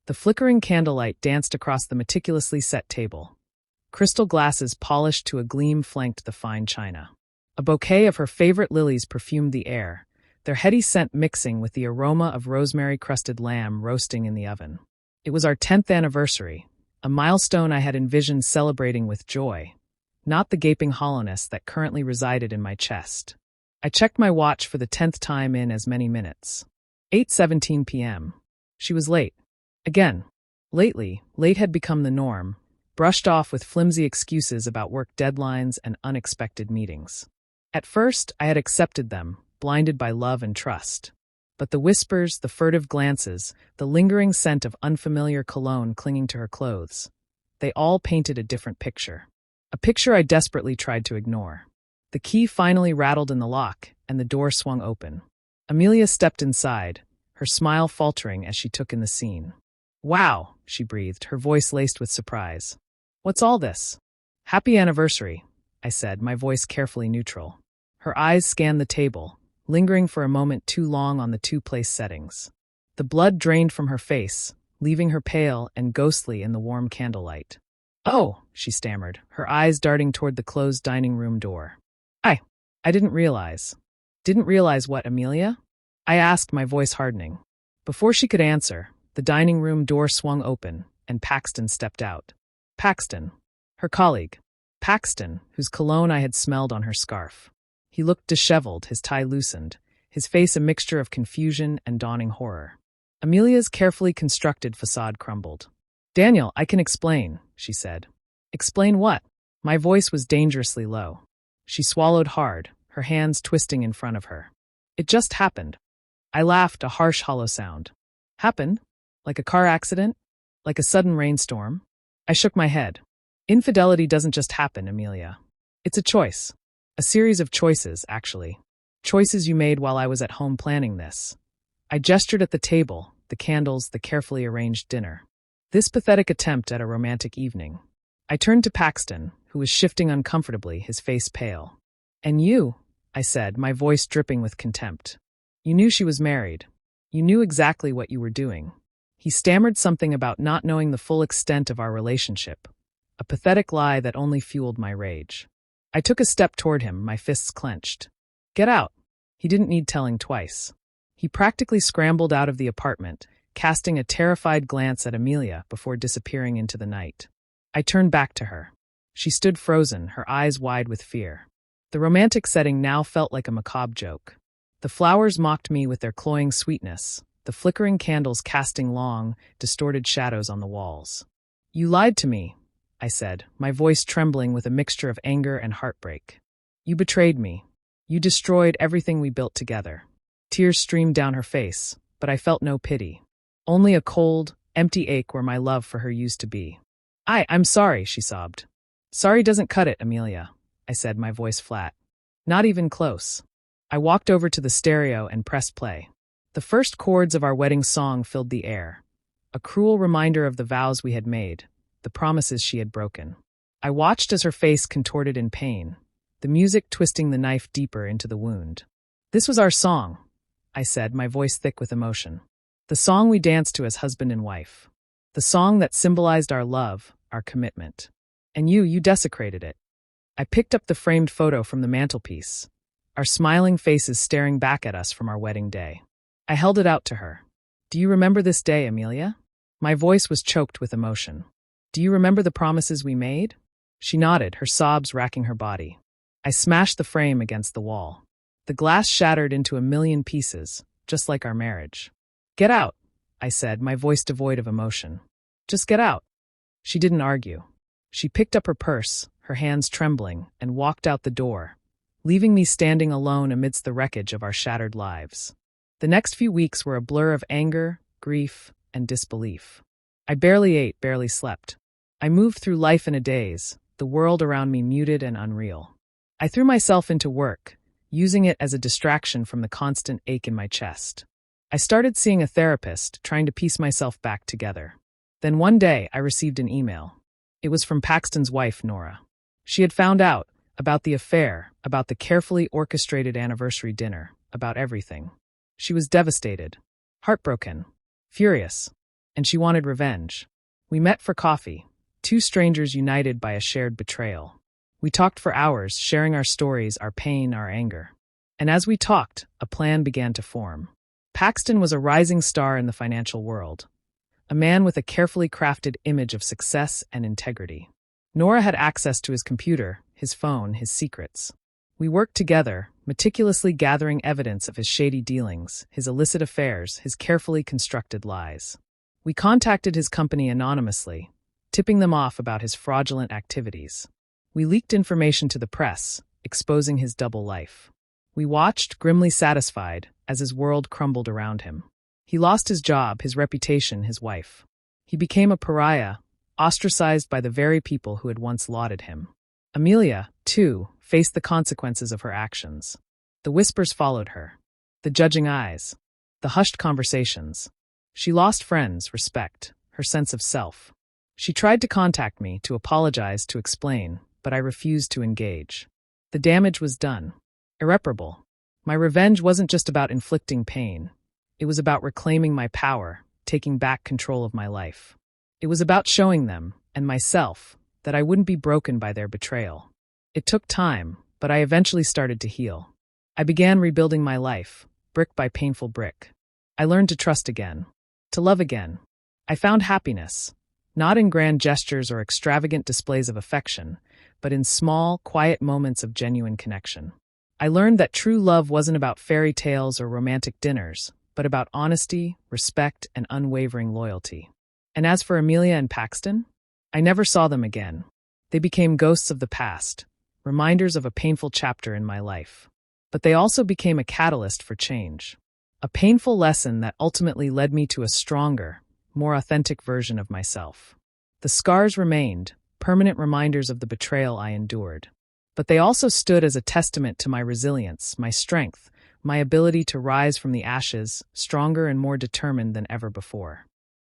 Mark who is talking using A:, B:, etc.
A: The flickering candlelight danced across the meticulously set table. Crystal glasses polished to a gleam flanked the fine china. A bouquet of her favorite lilies perfumed the air, their heady scent mixing with the aroma of rosemary-crusted lamb roasting in the oven. It was our 10th anniversary, a milestone I had envisioned celebrating with joy, not the gaping hollowness that currently resided in my chest. I checked my watch for the 10th time in as many minutes. 8:17 p.m. She was late. Again. Lately, late had become the norm, brushed off with flimsy excuses about work deadlines and unexpected meetings. At first, I had accepted them, blinded by love and trust. But the whispers, the furtive glances, the lingering scent of unfamiliar cologne clinging to her clothes, they all painted a different picture. A picture I desperately tried to ignore. The key finally rattled in the lock, and the door swung open. Amelia stepped inside, her smile faltering as she took in the scene. "Wow," she breathed, her voice laced with surprise. "What's all this?" "Happy anniversary," I said, my voice carefully neutral. Her eyes scanned the table, lingering for a moment too long on the two-place settings. The blood drained from her face, leaving her pale and ghostly in the warm candlelight. "Oh," she stammered, her eyes darting toward the closed dining room door. I didn't realize." "Didn't realize what, Amelia?" I asked, my voice hardening. Before she could answer, the dining room door swung open, and Paxton stepped out. Paxton. Her colleague. Paxton, whose cologne I had smelled on her scarf. He looked disheveled, his tie loosened, his face a mixture of confusion and dawning horror. Amelia's carefully constructed facade crumbled. "Daniel, I can explain," she said. "Explain what?" My voice was dangerously low. She swallowed hard, her hands twisting in front of her. "It just happened." I laughed, a harsh, hollow sound. "Happened? Like a car accident? Like a sudden rainstorm?" I shook my head. "Infidelity doesn't just happen, Amelia. It's a choice. A series of choices, actually. Choices you made while I was at home planning this." I gestured at the table, the candles, the carefully arranged dinner. This pathetic attempt at a romantic evening. I turned to Paxton, who was shifting uncomfortably, his face pale. "And you," I said, my voice dripping with contempt. "You knew she was married. You knew exactly what you were doing." He stammered something about not knowing the full extent of our relationship, a pathetic lie that only fueled my rage. I took a step toward him, my fists clenched. "Get out." He didn't need telling twice. He practically scrambled out of the apartment, casting a terrified glance at Amelia before disappearing into the night. I turned back to her. She stood frozen, her eyes wide with fear. The romantic setting now felt like a macabre joke. The flowers mocked me with their cloying sweetness, the flickering candles casting long, distorted shadows on the walls. "You lied to me," I said, my voice trembling with a mixture of anger and heartbreak. "You betrayed me. You destroyed everything we built together." Tears streamed down her face, but I felt no pity. Only a cold, empty ache where my love for her used to be. I'm sorry," she sobbed. "Sorry doesn't cut it, Amelia," I said, my voice flat. "Not even close." I walked over to the stereo and pressed play. The first chords of our wedding song filled the air, a cruel reminder of the vows we had made, the promises she had broken. I watched as her face contorted in pain, the music twisting the knife deeper into the wound. "This was our song," I said, my voice thick with emotion. "The song we danced to as husband and wife. The song that symbolized our love, our commitment. And you desecrated it." I picked up the framed photo from the mantelpiece, our smiling faces staring back at us from our wedding day. I held it out to her. "Do you remember this day, Amelia?" My voice was choked with emotion. "Do you remember the promises we made?" She nodded, her sobs racking her body. I smashed the frame against the wall. The glass shattered into a million pieces, just like our marriage. "Get out," I said, my voice devoid of emotion. "Just get out." She didn't argue. She picked up her purse, her hands trembling, and walked out the door, leaving me standing alone amidst the wreckage of our shattered lives. The next few weeks were a blur of anger, grief, and disbelief. I barely ate, barely slept. I moved through life in a daze, the world around me muted and unreal. I threw myself into work, using it as a distraction from the constant ache in my chest. I started seeing a therapist, trying to piece myself back together. Then one day, I received an email. It was from Paxton's wife, Nora. She had found out about the affair, about the carefully orchestrated anniversary dinner, about everything. She was devastated, heartbroken, furious. and she wanted revenge. We met for coffee, two strangers united by a shared betrayal. We talked for hours, sharing our stories, our pain, our anger. And as we talked, a plan began to form. Paxton was a rising star in the financial world, a man with a carefully crafted image of success and integrity. Nora had access to his computer, his phone, his secrets. We worked together, meticulously gathering evidence of his shady dealings, his illicit affairs, his carefully constructed lies. We contacted his company anonymously, tipping them off about his fraudulent activities. We leaked information to the press, exposing his double life. We watched, grimly satisfied, as his world crumbled around him. He lost his job, his reputation, his wife. He became a pariah, ostracized by the very people who had once lauded him. Amelia, too, faced the consequences of her actions. The whispers followed her, the judging eyes, the hushed conversations. She lost friends, respect, her sense of self. She tried to contact me, to apologize, to explain, but I refused to engage. The damage was done. Irreparable. My revenge wasn't just about inflicting pain. It was about reclaiming my power, taking back control of my life. It was about showing them, and myself, that I wouldn't be broken by their betrayal. It took time, but I eventually started to heal. I began rebuilding my life, brick by painful brick. I learned to trust again, to love again. I found happiness, not in grand gestures or extravagant displays of affection, but in small, quiet moments of genuine connection. I learned that true love wasn't about fairy tales or romantic dinners, but about honesty, respect, and unwavering loyalty. And as for Amelia and Paxton, I never saw them again. They became ghosts of the past, reminders of a painful chapter in my life. But they also became a catalyst for change, a painful lesson that ultimately led me to a stronger, more authentic version of myself. The scars remained, permanent reminders of the betrayal I endured. But they also stood as a testament to my resilience, my strength, my ability to rise from the ashes, stronger and more determined than ever before.